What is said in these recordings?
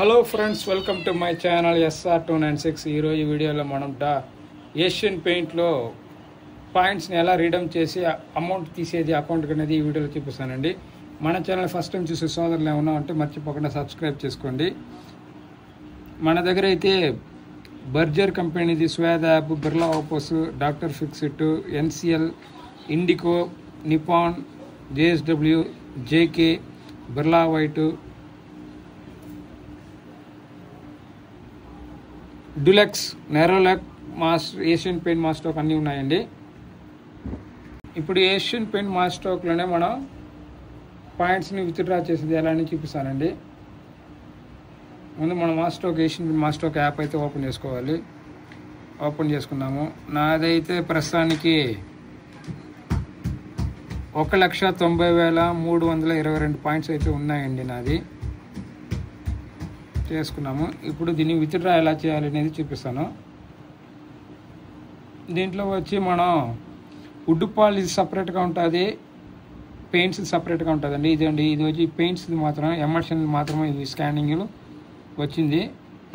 Hello friends, welcome to my channel SR296. ఈరోజు వీడియోలో మనం ఏషియన్ పెయింట్లో పాయింట్స్ని ఎలా రీడమ్ చేసి అమౌంట్ తీసేది అకౌంట్కి అనేది ఈ వీడియోలో చూపిస్తానండి. మన ఛానల్ ఫస్ట్ టైం చూసే సోదరులు ఏమన్నా ఉంటే మర్చిపోకుండా సబ్స్క్రైబ్ చేసుకోండి. మన దగ్గర అయితే బర్జర్ కంపెనీది స్వేద యాప్, Birla Opus, doctor Fixit, NCL, Indigo, Nippon, JSW, JK, Birla white, Dulux, Nerolac, Asian paint మాస్టోక్ అన్నీ ఉన్నాయండి. ఇప్పుడు ఏషియన్ పెయింట్ మాస్టోక్లోనే మనం పాయింట్స్ని విత్డ్రా చేసేది ఎలా అని చూపిస్తానండి. ముందు మనం ఏషియన్ పెయింట్ మాస్టోక్ యాప్ అయితే ఓపెన్ చేసుకోవాలి. ఓపెన్ చేసుకున్నాము. నాదైతే ప్రస్తుతానికి 1,90,322 పాయింట్స్ అయితే ఉన్నాయండి. నాది చేసుకున్నాము. ఇప్పుడు దీన్ని విత్డ్రా ఎలా చేయాలి అనేది చూపిస్తాను. దీంట్లో వచ్చి మనం వుడ్ పాలిష్ సపరేట్గా ఉంటుంది, పెయింట్స్ సపరేట్గా ఉంటుందండి. ఇది వచ్చి పెయింట్స్ మాత్రం ఎమర్షన్ మాత్రమే ఇది స్కానింగ్లు వచ్చింది.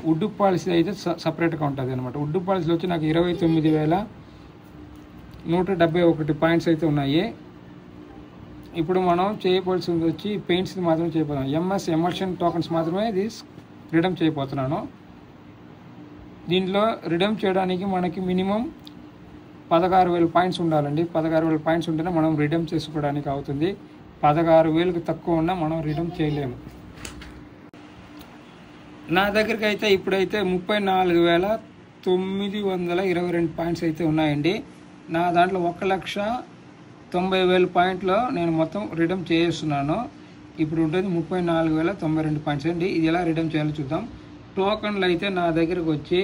వుడ్ పాలిష్ అయితే సపరేట్గా ఉంటుంది అనమాట. వుడ్ పాలిష్లో వచ్చి నాకు 29,171 పాయింట్స్ అయితే ఉన్నాయి. ఇప్పుడు మనం చేయవలసింది వచ్చి పెయింట్స్ని మాత్రమే చేయబోతున్నాం. ఎమర్షన్ టోకన్స్ మాత్రమే ఇది రిడమ్ చేయబోతున్నాను. దీంట్లో రిడమ్ చేయడానికి మనకి మినిమం 16,000 పాయింట్స్ ఉండాలండి. 16,000 పాయింట్స్ ఉంటేనే మనం రిడమ్ చేసుకోవడానికి అవుతుంది. 16,000కి తక్కువ ఉన్నా మనం రిడమ్ చేయలేము. నా దగ్గరికి అయితే ఇప్పుడైతే 34,922 పాయింట్స్ అయితే ఉన్నాయండి. నా దాంట్లో 1,90,000 పాయింట్లో నేను మొత్తం రిడమ్ చేస్తున్నాను. ఇప్పుడు ఉంటుంది 34,092 పాయింట్స్ అండి. ఇది ఎలా రిడమ్ చేయాలో చూద్దాం. టోకన్లు అయితే నా దగ్గరకు వచ్చి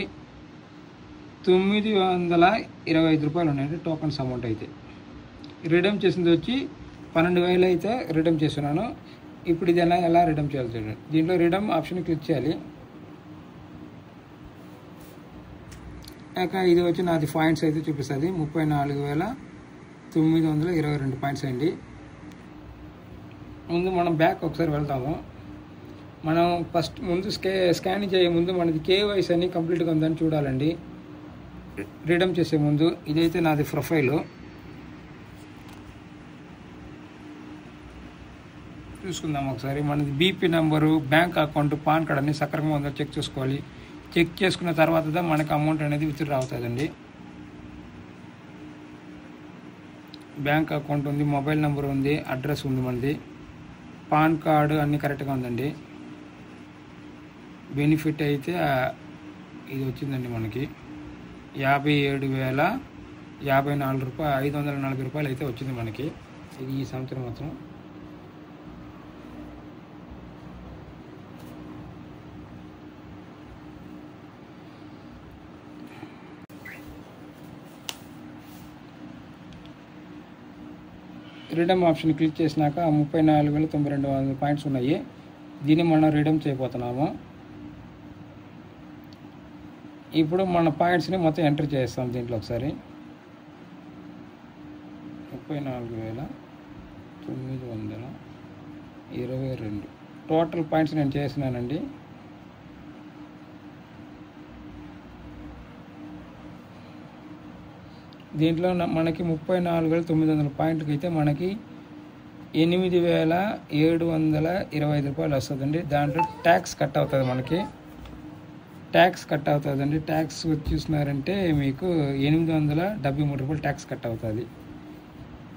925 రూపాయలు ఉన్నాయండి. టోకన్స్ అమౌంట్ అయితే రిడమ్ చేసింది వచ్చి 12,000 అయితే రిడమ్ చేస్తున్నాను. ఇప్పుడు ఇది ఎలా రిడమ్ చేయాలి చూడండి. దీంట్లో రిడమ్ ఆప్షన్ క్లిక్ చేయాలి. ఇది వచ్చి నాది పాయింట్స్ అయితే చూపిస్తుంది. 34,922 పాయింట్స్ అండి. ముందు మనం బ్యాక్ ఒకసారి వెళ్తాము. మనం ఫస్ట్ ముందు స్కానింగ్ చేసే ముందు మనది KYC అని కంప్లీట్గా ఉందని చూడాలండి. రిడమ్ చేసే ముందు ఇదైతే నాది ప్రొఫైలు చూసుకుందాం ఒకసారి. మనది BP number, bank account, pan card అన్ని సక్రమంగా ఉందో చెక్ చేసుకోవాలి. చెక్ చేసుకున్న తర్వాత మనకి అమౌంట్ అనేది విత్డ్రా అవుతుందండి. బ్యాంక్ అకౌంట్ ఉంది, మొబైల్ నెంబర్ ఉంది, అడ్రస్ ఉంది, మనది పాన్ కార్డు అన్నీ కరెక్ట్గా ఉందండి. బెనిఫిట్ అయితే ఇది వచ్చిందండి మనకి 57,054 రూపాయలు అయితే వచ్చింది మనకి. ఇది ఈ సంవత్సరం మొత్తం. రిడమ్ ఆప్షన్ క్లిక్ చేసినాక 34,922 పాయింట్స్ ఉన్నాయి. దీన్ని మనం రిడమ్ చేయబోతున్నాము. ఇప్పుడు మన పాయింట్స్ని మొత్తం ఎంటర్ చేస్తాం దీంట్లో ఒకసారి. 34,922 టోటల్ పాయింట్స్ నేను చేసినానండి. దీంట్లో మనకి 34,900 పాయింట్లకి అయితే మనకి 8,725 రూపాయలు వస్తుందండి. దాంట్లో ట్యాక్స్ కట్ అవుతుంది. మనకి ట్యాక్స్ కట్ అవుతుందండి. ట్యాక్స్ చూసినారంటే మీకు 873 రూపాయలు ట్యాక్స్ కట్ అవుతుంది.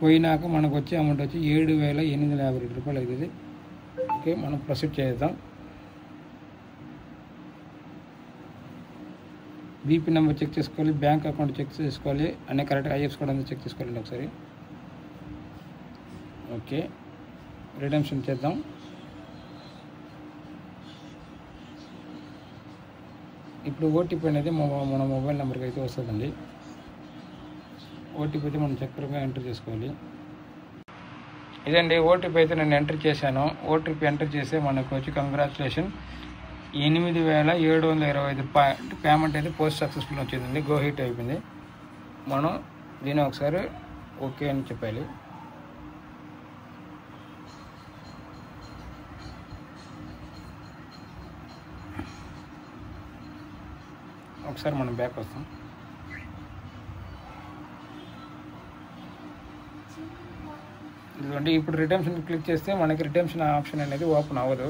పోయినాక మనకు వచ్చే అమౌంట్ వచ్చి 7,852 రూపాయలు అవుతుంది. ఓకే, మనం ప్రొసీడ్ చేద్దాం. BP నెంబర్ చెక్ చేసుకోవాలి, బ్యాంక్ అకౌంట్ చెక్ చేసుకోవాలి, అన్నీ కరెక్ట్గా IFSC కూడా చెక్ చేసుకోవాలండి ఒకసారి. ఓకే, రిడమ్షన్ చేద్దాం. ఇప్పుడు OTP అనేది మన మొబైల్ నెంబర్కి అయితే వస్తుందండి. OTP అయితే మనం చక్కగా ఎంటర్ చేసుకోవాలి. ఇదండి OTP అయితే నేను ఎంటర్ చేశాను. OTP ఎంటర్ చేస్తే మనకు వచ్చి కంగ్రాచులేషన్ 8,725 పేమెంట్ అయితే పోస్ట్ సక్సెస్ఫుల్ వచ్చిందండి. గో హిట్ అయిపోయింది. మనం దీన్ని ఒకసారి ఓకే అని చెప్పాలి. ఒకసారి మనం బ్యాక్ వస్తాం. ఇదిగోండి, ఇప్పుడు రిడెంప్షన్ క్లిక్ చేస్తే మనకి రిడెంప్షన్ ఆప్షన్ అనేది ఓపెన్ అవ్వదు.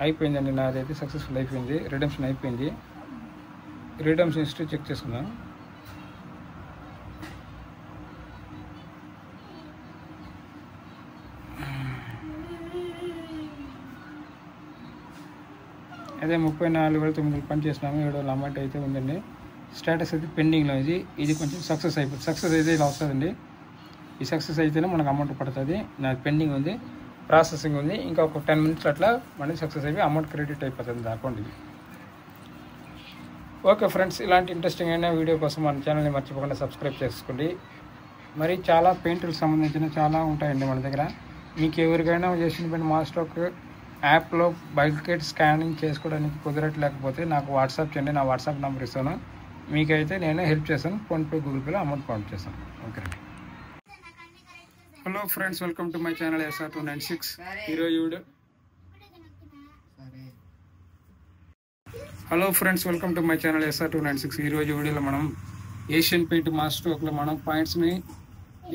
అయిపోయిందండి, నాదైతే సక్సెస్ఫుల్ అయిపోయింది, రిడెంప్షన్ అయిపోయింది. రిడెంప్షన్ హిస్టరీ చెక్ చేసుకుందాం. అదే 34,900 పని చేసినాము, 7 అమౌంట్ అయితే ఉందండి. స్టేటస్ అయితే పెండింగ్లో ఇది కొంచెం సక్సెస్ అయిపోతుంది. సక్సెస్ అయితే ఇలా వస్తుందండి. ఈ సక్సెస్ అయితేనే మనకు అమౌంట్ పడుతుంది. నాకు పెండింగ్ ఉంది, ప్రాసెసింగ్ ఉంది. ఇంకా ఒక 10 minutes అట్లా మనకి సక్సెస్ అయిపోయి అమౌంట్ క్రెడిట్ అయిపోతుంది అకౌంట్కి. ఓకే ఫ్రెండ్స్, ఇలాంటి ఇంట్రెస్టింగ్ అయిన వీడియో కోసం మన ఛానల్ని మర్చిపోకుండా సబ్స్క్రైబ్ చేసుకోండి. మరి చాలా పెయింట్లకు సంబంధించిన చాలా ఉంటాయండి మన దగ్గర. మీకు ఎవరికైనా ఏషియన్ పెయింట్ మాస్టర్క్ యాప్లో బల్క్ స్కానింగ్ చేసుకోవడానికి కుదరట్లేకపోతే నాకు వాట్సాప్ చేయండి. నా వాట్సాప్ నెంబర్ ఇస్తాను, మీకైతే నేను హెల్ప్ చేస్తాను. ఫోన్పే, గూగుల్ పేలో అమౌంట్ పంప్ చేస్తాను. ఓకే అండి. Hello friends, welcome to my channel SR296. ఈరోజు video hello friends, welcome to my channel SR296. ఈరోజు వీడియోలో మనం ఏషియన్ పెయింట్ మాస్టర్లో మనం పాయింట్స్ని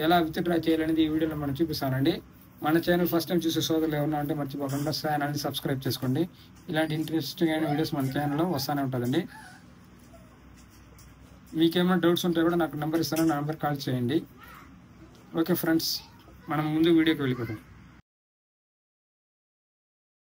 ఎలా విత్డ్రా చేయాలనేది ఈ వీడియోలో మనం చూపిస్తానండి. మన ఛానల్ ఫస్ట్ టైం చూసే సోదరులు ఏమన్నా అంటే మర్చిపోకుండా ఛానల్ని సబ్స్క్రైబ్ చేసుకోండి. ఇలాంటి ఇంట్రెస్టింగ్ అయిన వీడియోస్ మన ఛానల్లో వస్తూనే ఉంటుందండి. మీకేమైనా డౌట్స్ ఉంటే కూడా నాకు నెంబర్ ఇస్తాను, నా నెంబర్ కాల్ చేయండి. ఓకే ఫ్రెండ్స్, మనం ముందు వీడియోకి వెళ్ళిపోతాం.